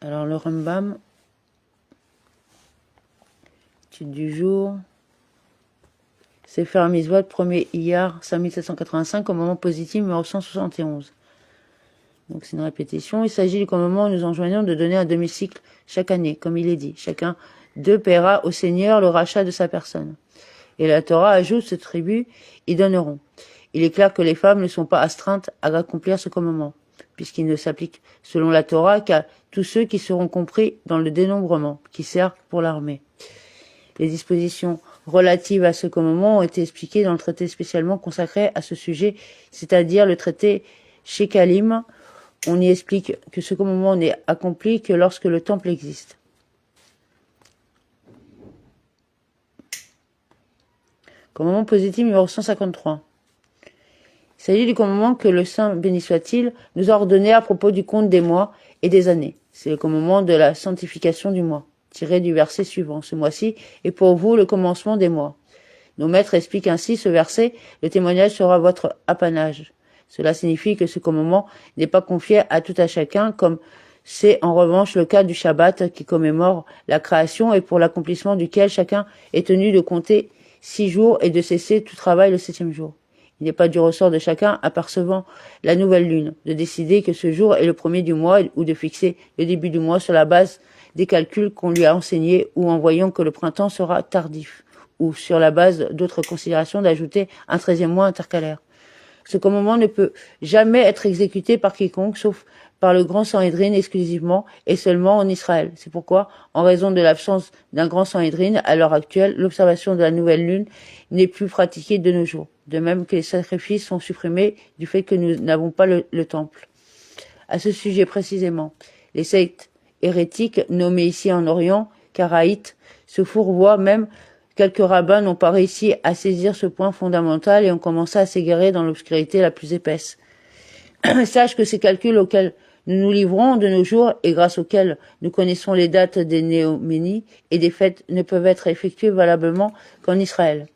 Alors le Rambam, étude du jour, c'est faire Mitzvot, premier Iyar, 5785, au moment positif, numéro 171. Donc c'est une répétition. Il s'agit du moment où nous enjoignons de donner un demi-cycle chaque année, comme il est dit. Chacun d'eux paiera au Seigneur le rachat de sa personne. Et la Torah ajoute ce tribut, ils donneront. Il est clair que les femmes ne sont pas astreintes à accomplir ce commandement, puisqu'il ne s'applique selon la Torah qu'à tous ceux qui seront compris dans le dénombrement, qui sert pour l'armée. Les dispositions relatives à ce commandement ont été expliquées dans le traité spécialement consacré à ce sujet, c'est-à-dire le traité Shekalim. On y explique que ce commandement n'est accompli que lorsque le temple existe. Commandement positif numéro 153. Il s'agit du commandement que le Saint, béni soit-il, nous a ordonné à propos du compte des mois et des années. C'est le commandement de la sanctification du mois, tiré du verset suivant. Ce mois-ci est pour vous le commencement des mois. Nos maîtres expliquent ainsi ce verset, le témoignage sera votre apanage. Cela signifie que ce commandement n'est pas confié à tout à chacun, comme c'est en revanche le cas du Shabbat qui commémore la création et pour l'accomplissement duquel chacun est tenu de compter 6 jours et de cesser tout travail le 7e jour. Il n'est pas du ressort de chacun, apercevant la nouvelle lune, de décider que ce jour est le premier du mois ou de fixer le début du mois sur la base des calculs qu'on lui a enseignés ou en voyant que le printemps sera tardif, ou sur la base d'autres considérations d'ajouter un 13e mois intercalaire. Ce commandement ne peut jamais être exécuté par quiconque, sauf par le grand Sanhédrin exclusivement et seulement en Israël. C'est pourquoi, en raison de l'absence d'un grand Sanhédrin, à l'heure actuelle, l'observation de la nouvelle lune n'est plus pratiquée de nos jours. De même que les sacrifices sont supprimés du fait que nous n'avons pas le temple. À ce sujet précisément, les sectes hérétiques, nommées ici en Orient, karaïtes, se fourvoient même. Quelques rabbins n'ont pas réussi à saisir ce point fondamental et ont commencé à s'égarer dans l'obscurité la plus épaisse. Sache que ces calculs auxquels nous nous livrons de nos jours et grâce auxquels nous connaissons les dates des néoménies et des fêtes ne peuvent être effectués valablement qu'en Israël.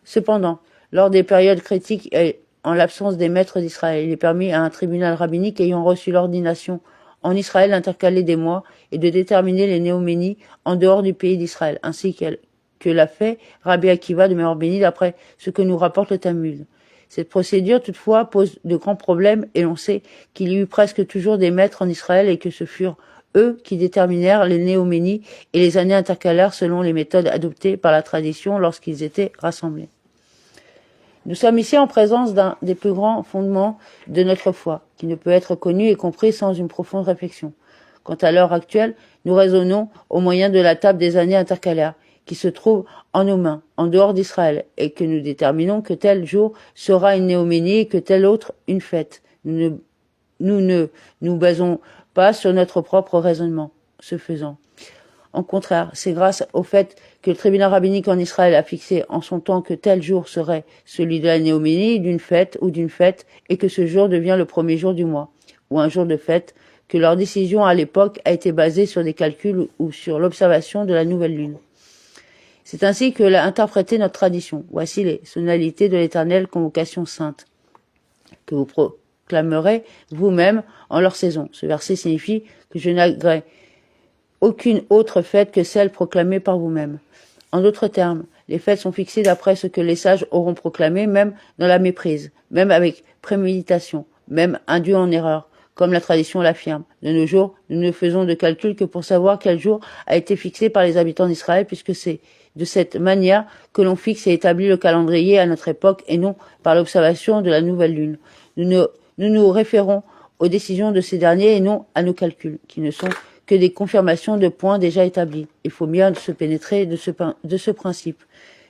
Cependant, lors des périodes critiques et en l'absence des maîtres d'Israël, il est permis à un tribunal rabbinique ayant reçu l'ordination en Israël d'intercaler des mois et de déterminer les néoménies en dehors du pays d'Israël, ainsi que l'a fait Rabbi Akiva de Meor Béni d'après ce que nous rapporte le Talmud. Cette procédure, toutefois, pose de grands problèmes et l'on sait qu'il y eut presque toujours des maîtres en Israël et que ce furent eux qui déterminèrent les néoménies et les années intercalaires selon les méthodes adoptées par la tradition lorsqu'ils étaient rassemblés. Nous sommes ici en présence d'un des plus grands fondements de notre foi, qui ne peut être connu et compris sans une profonde réflexion. Quant à l'heure actuelle, nous raisonnons au moyen de la table des années intercalaires, qui se trouve en nos mains, en dehors d'Israël, et que nous déterminons que tel jour sera une néoménie et que tel autre une fête. Nous ne nous basons pas sur notre propre raisonnement, ce faisant. En contraire, c'est grâce au fait que le tribunal rabbinique en Israël a fixé en son temps que tel jour serait celui de la néoménie, d'une fête ou d'une fête, et que ce jour devient le premier jour du mois, ou un jour de fête, que leur décision à l'époque a été basée sur des calculs ou sur l'observation de la nouvelle lune. C'est ainsi que l'a interprété notre tradition. Voici les sonalités de l'éternelle convocation sainte, que vous proclamerez vous-même en leur saison. Ce verset signifie que je n'agrée aucune autre fête que celle proclamée par vous-même. En d'autres termes, les fêtes sont fixées d'après ce que les sages auront proclamé, même dans la méprise, même avec préméditation, même induit en erreur, comme la tradition l'affirme. De nos jours, nous ne faisons de calcul que pour savoir quel jour a été fixé par les habitants d'Israël, puisque c'est de cette manière que l'on fixe et établit le calendrier à notre époque et non par l'observation de la nouvelle lune. Nous nous référons aux décisions de ces derniers et non à nos calculs, qui ne sont que des confirmations de points déjà établis. Il faut bien se pénétrer de ce principe.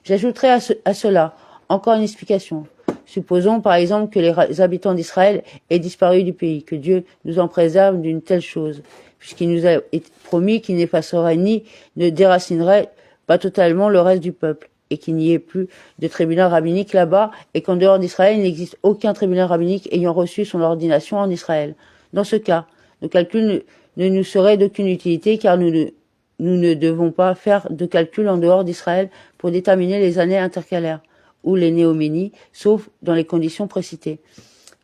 J'ajouterai à cela encore une explication. Supposons par exemple que les habitants d'Israël aient disparu du pays, que Dieu nous en préserve d'une telle chose, puisqu'il nous a promis qu'il n'effacerait ni ne déracinerait pas totalement le reste du peuple, et qu'il n'y ait plus de tribunal rabbinique là-bas, et qu'en dehors d'Israël, il n'existe aucun tribunal rabbinique ayant reçu son ordination en Israël. Dans ce cas, nos calculs ne nous seraient d'aucune utilité, car nous ne devons pas faire de calcul en dehors d'Israël pour déterminer les années intercalaires, ou les néoménies, sauf dans les conditions précitées.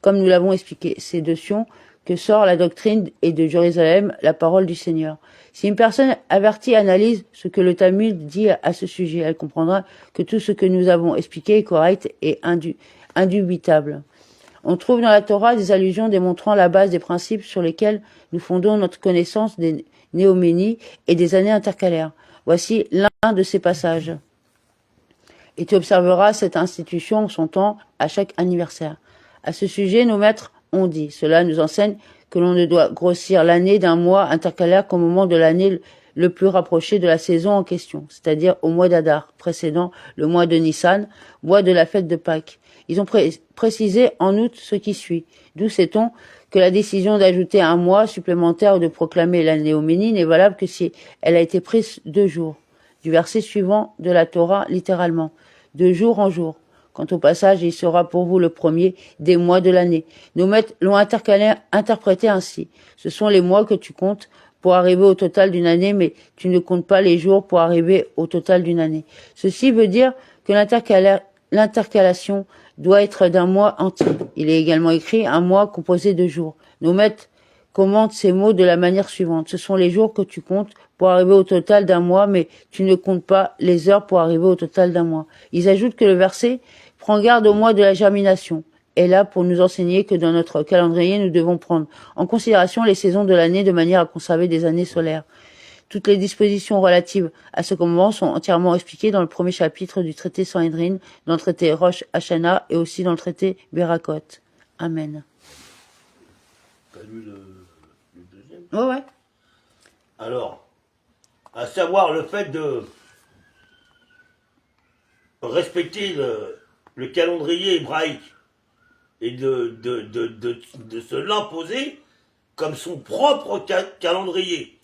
Comme nous l'avons expliqué, c'est notions que sort la doctrine et de Jérusalem la parole du Seigneur. Si une personne avertie analyse ce que le Talmud dit à ce sujet, elle comprendra que tout ce que nous avons expliqué est correct et indubitable. On trouve dans la Torah des allusions démontrant la base des principes sur lesquels nous fondons notre connaissance des néoménies et des années intercalaires. Voici l'un de ces passages. Et tu observeras cette institution en son temps à chaque anniversaire. À ce sujet, nos maîtres ont dit, cela nous enseigne que l'on ne doit grossir l'année d'un mois intercalaire qu'au moment de l'année le plus rapproché de la saison en question, c'est-à-dire au mois d'Adar, précédant le mois de Nissan, mois de la fête de Pâques. Ils ont précisé en outre ce qui suit. D'où sait-on que la décision d'ajouter un mois supplémentaire ou de proclamer la néoménie n'est valable que si elle a été prise 2 jours. Du verset suivant de la Torah, littéralement, de jour en jour. Quant au passage, il sera pour vous le premier des mois de l'année. Nos maîtres l'ont interprété ainsi. Ce sont les mois que tu comptes pour arriver au total d'une année, mais tu ne comptes pas les jours pour arriver au total d'une année. Ceci veut dire que l'intercalation doit être d'un mois entier. Il est également écrit un mois composé de jours. Nos maîtres commentent ces mots de la manière suivante. Ce sont les jours que tu comptes pour arriver au total d'un mois, mais tu ne comptes pas les heures pour arriver au total d'un mois. Ils ajoutent que le verset prend garde au mois de la germination est là pour nous enseigner que dans notre calendrier, nous devons prendre en considération les saisons de l'année de manière à conserver des années solaires. Toutes les dispositions relatives à ce commandement sont entièrement expliquées dans le premier chapitre du traité Sanhédrin, dans le traité Rosh Hashanah et aussi dans le traité Berakot. Amen. T'as lu le deuxième? Ouais. Alors, à savoir le fait de respecter le calendrier hébraïque et de se l'imposer comme son propre calendrier.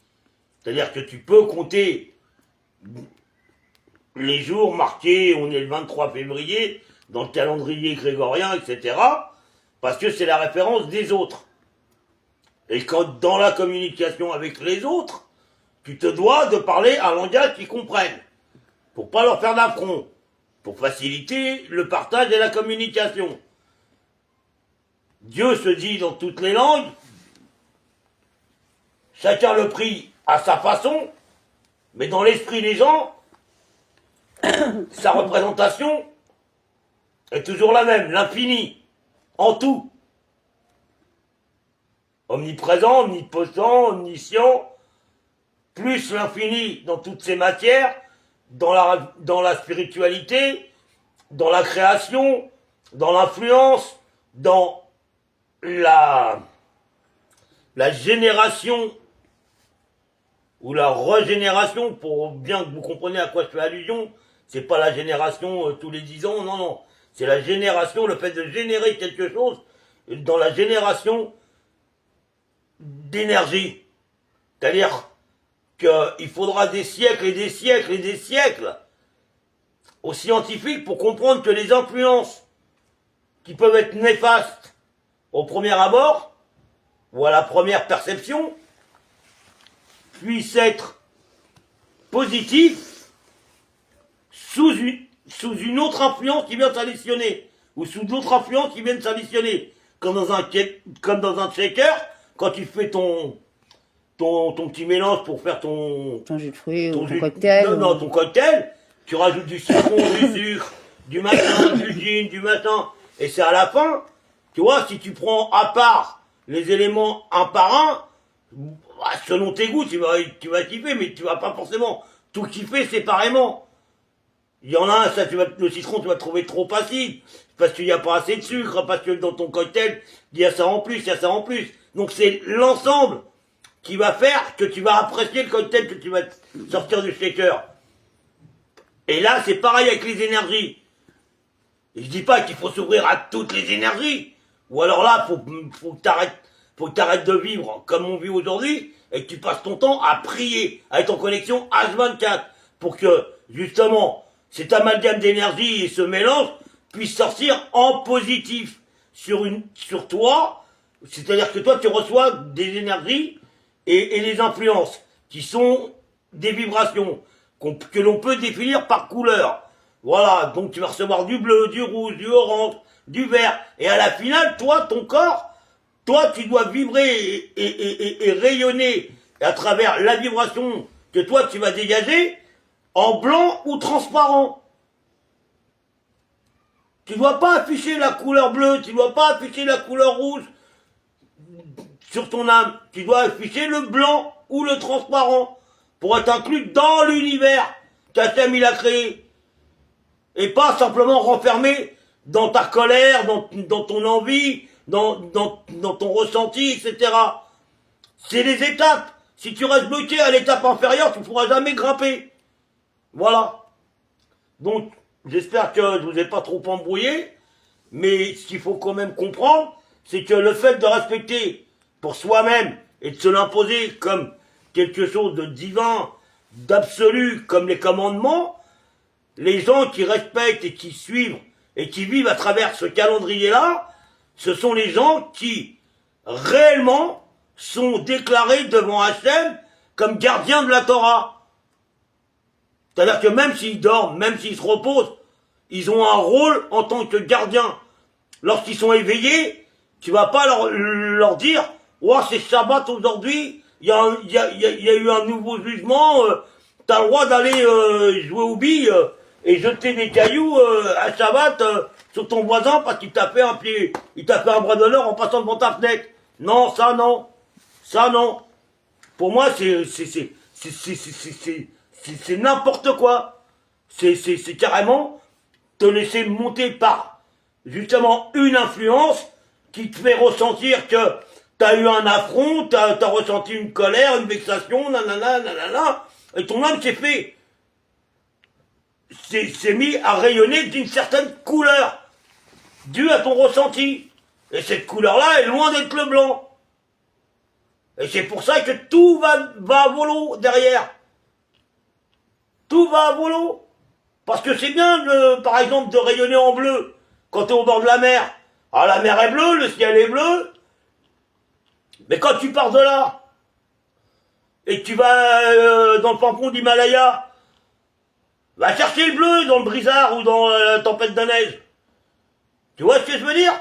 C'est-à-dire que tu peux compter les jours marqués, on est le 23 février, dans le calendrier grégorien, etc., parce que c'est la référence des autres. Et quand dans la communication avec les autres, tu te dois de parler un langage qu'ils comprennent, pour pas leur faire d'affront, pour faciliter le partage et la communication. Dieu se dit dans toutes les langues, chacun le prie à sa façon, mais dans l'esprit des gens, sa représentation est toujours la même, l'infini, en tout. Omniprésent, omnipotent, omniscient, plus l'infini dans toutes ses matières, dans la spiritualité, dans la création, dans l'influence, dans la génération ou la régénération, pour bien que vous compreniez à quoi je fais allusion, c'est pas la génération tous les 10 ans, non, c'est la génération, le fait de générer quelque chose, dans la génération d'énergie. C'est-à-dire qu'il faudra des siècles et des siècles et des siècles aux scientifiques pour comprendre que les influences qui peuvent être néfastes au premier abord, ou à la première perception, puissent être positives sous une autre influence qui vient s'additionner, ou sous d'autres influences qui viennent s'additionner. Comme dans un shaker, quand tu fais ton petit mélange pour faire ton jus de fruits ou ton cocktail. Non, ton cocktail, tu rajoutes du citron, du sucre, du machin, du gin, du machin, et c'est à la fin, tu vois, si tu prends à part les éléments un par un, selon tes goûts, tu vas kiffer, mais tu vas pas forcément tout kiffer séparément. Il y en a un, ça, le citron, tu vas trouver trop facile, parce qu'il n'y a pas assez de sucre, parce que dans ton cocktail, il y a ça en plus, il y a ça en plus. Donc c'est l'ensemble qui va faire que tu vas apprécier le cocktail que tu vas sortir du shaker. Et là, c'est pareil avec les énergies. Et je dis pas qu'il faut s'ouvrir à toutes les énergies, ou alors là, faut que t'arrêtes de vivre comme on vit aujourd'hui, et que tu passes ton temps à prier, à être en connexion H24, pour que, justement, cet amalgame d'énergie et ce mélange puisse sortir en positif sur toi, c'est-à-dire que toi, tu reçois des énergies et des influences qui sont des vibrations que l'on peut définir par couleur. Voilà, donc tu vas recevoir du bleu, du rouge, du orange, du vert, et à la finale, toi, ton corps, toi, tu dois vibrer et rayonner à travers la vibration que toi, tu vas dégager en blanc ou transparent. Tu ne dois pas afficher la couleur bleue, tu ne dois pas afficher la couleur rouge sur ton âme. Tu dois afficher le blanc ou le transparent pour être inclus dans l'univers qu'Hachem il a créé. Et pas simplement renfermé dans ta colère, dans ton envie, dans ton ressenti, etc. C'est les étapes. Si tu restes bloqué à l'étape inférieure, tu ne pourras jamais grimper. Voilà. Donc, j'espère que je vous ai pas trop embrouillé, mais ce qu'il faut quand même comprendre, c'est que le fait de respecter pour soi-même et de se l'imposer comme quelque chose de divin, d'absolu, comme les commandements, les gens qui respectent et qui suivent et qui vivent à travers ce calendrier-là, ce sont les gens qui, réellement, sont déclarés devant Hachem comme gardiens de la Torah. C'est-à-dire que même s'ils dorment, même s'ils se reposent, ils ont un rôle en tant que gardiens. Lorsqu'ils sont éveillés, tu vas pas leur dire « Oh, c'est Shabbat aujourd'hui, il y a eu un nouveau jugement, t'as le droit d'aller jouer aux billes et jeter des cailloux à Shabbat sur ton voisin parce qu'il t'a fait un bras d'honneur en passant devant ta fenêtre. » Non, ça non. Ça non. Pour moi, c'est n'importe quoi. C'est carrément te laisser monter par justement une influence qui te fait ressentir que t'as eu un affront, t'as ressenti une colère, une vexation, nanana, et ton âme s'est mis à rayonner d'une certaine couleur, due à ton ressenti. Et cette couleur-là est loin d'être le blanc. Et c'est pour ça que tout va à volo derrière. Tout va à volo. Parce que c'est bien, par exemple, de rayonner en bleu quand tu es au bord de la mer. Ah, la mer est bleue, le ciel est bleu. Mais quand tu pars de là, et que tu vas dans le fin fond d'Himalaya, va chercher le bleu dans le brisard ou dans la tempête de neige. Tu vois ce que je veux dire?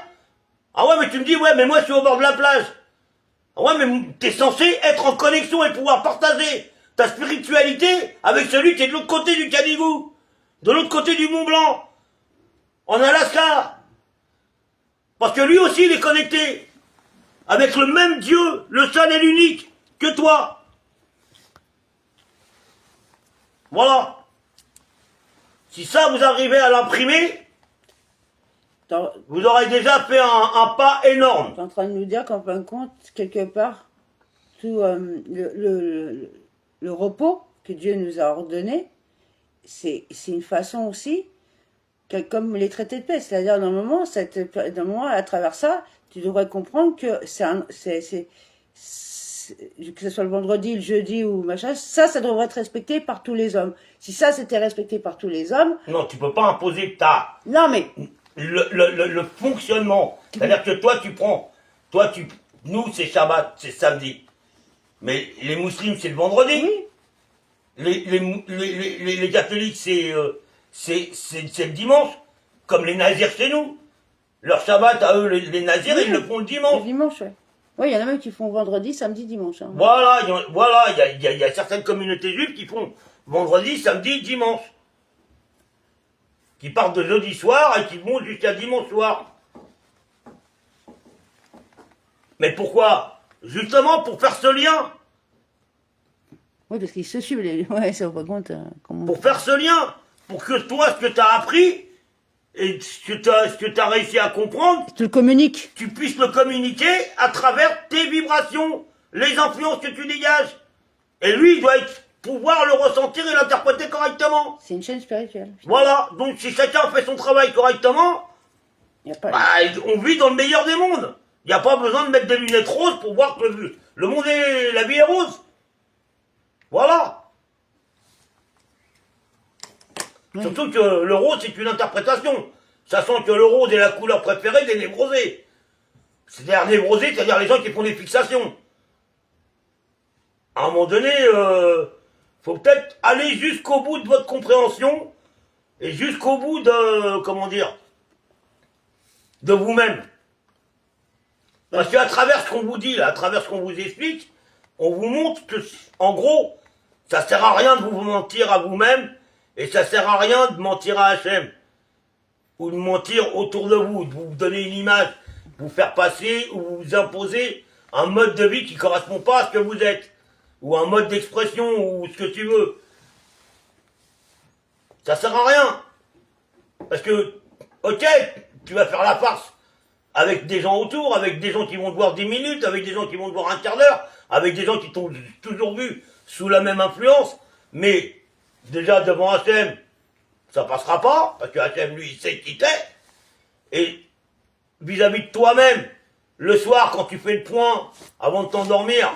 Ah ouais, mais tu me dis, ouais, mais moi je suis au bord de la plage. Ah ouais, mais t'es censé être en connexion et pouvoir partager ta spiritualité avec celui qui est de l'autre côté du Canigou, de l'autre côté du Mont Blanc, en Alaska. Parce que lui aussi il est connecté avec le même Dieu, le seul et l'unique, que toi. Voilà. Si ça vous arrivez à l'imprimer, vous aurez déjà fait un pas énorme. Tu es en train de nous dire qu'en fin de compte, quelque part, tout le repos que Dieu nous a ordonné, c'est une façon aussi, comme les traités de paix, c'est-à-dire d'un moment, à travers ça, tu devrais comprendre que que ce soit le vendredi, le jeudi ou machin, ça devrait être respecté par tous les hommes. Si ça c'était respecté par tous les hommes... Non, tu peux pas imposer Non mais... Le fonctionnement. C'est-à-dire que toi, nous, c'est Shabbat, c'est samedi. Mais les musulmans, c'est le vendredi. Oui. Les catholiques, c'est le dimanche. Comme les nazirs chez nous. Leur Shabbat, à eux, les nazirs, ils le font le dimanche. Le dimanche, oui. Oui, il y en a même qui font vendredi, samedi, dimanche. Hein. Voilà, il y a certaines communautés juives qui font vendredi, samedi, dimanche. Qui partent de jeudi soir et qui vont jusqu'à dimanche soir. Mais pourquoi? Justement pour faire ce lien. Oui, parce qu'ils se suivent. Ouais, ça vaut pas compte. Pour faire ce lien. Pour que toi, ce que tu as appris et ce que tu as réussi à comprendre, tu le communiques. Tu puisses le communiquer à travers tes vibrations, les influences que tu dégages. Et lui, il doit pouvoir le ressentir et l'interpréter correctement. C'est une chaîne spirituelle. Voilà, donc si chacun fait son travail correctement, on vit dans le meilleur des mondes. Il n'y a pas besoin de mettre des lunettes roses pour voir que le monde et la vie est rose. Voilà. Oui. Surtout que le rose, c'est une interprétation. Sachant que le rose est la couleur préférée des névrosés. C'est-à-dire névrosés, c'est-à-dire les gens qui font des fixations. À un moment donné, faut peut-être aller jusqu'au bout de votre compréhension et jusqu'au bout de, de vous-même. Parce qu'à travers ce qu'on vous dit, là, à travers ce qu'on vous explique, on vous montre que, en gros, ça sert à rien de vous mentir à vous-même, et ça sert à rien de mentir à Hachem. Ou de mentir autour de vous, de vous donner une image, vous faire passer ou vous imposer un mode de vie qui ne correspond pas à ce que vous êtes. Ou un mode d'expression, ou ce que tu veux. Ça sert à rien. Parce que, ok, tu vas faire la farce avec des gens autour, avec des gens qui vont te voir 10 minutes, avec des gens qui vont te voir un quart d'heure, avec des gens qui t'ont toujours vu sous la même influence, mais déjà devant Hachem, ça passera pas, parce que Hachem, lui, il sait qui t'es, et vis-à-vis de toi-même, le soir, quand tu fais le point, avant de t'endormir,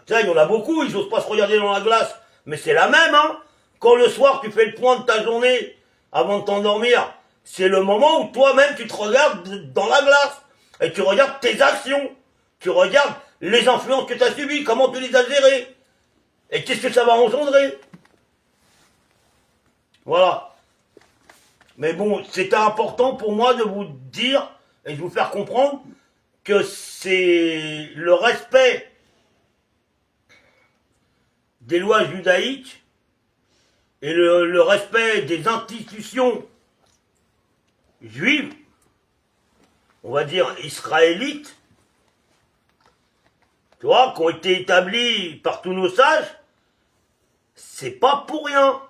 tu sais, il y en a beaucoup, ils n'osent pas se regarder dans la glace, mais c'est la même, hein. Quand le soir, tu fais le point de ta journée, avant de t'endormir, c'est le moment où toi-même, tu te regardes dans la glace, et tu regardes tes actions, tu regardes les influences que tu as subies, comment tu les as gérées, et qu'est-ce que ça va engendrer. Voilà. Mais bon, c'était important pour moi de vous dire, et de vous faire comprendre, que c'est le respect des lois judaïques et le respect des institutions juives, on va dire israélites, tu vois, qui ont été établies par tous nos sages, c'est pas pour rien.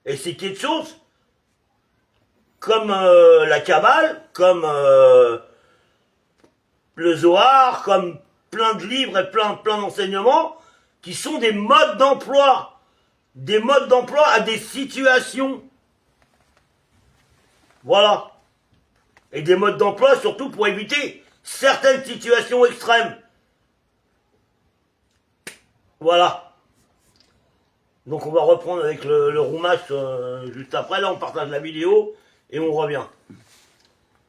Et c'est quelque chose comme la Kabbale, comme le Zohar, comme plein de livres et plein d'enseignements, qui sont des modes d'emploi à des situations. Voilà. Et des modes d'emploi surtout pour éviter certaines situations extrêmes. Voilà. Donc on va reprendre avec le roumage juste après. Là on partage la vidéo et on revient.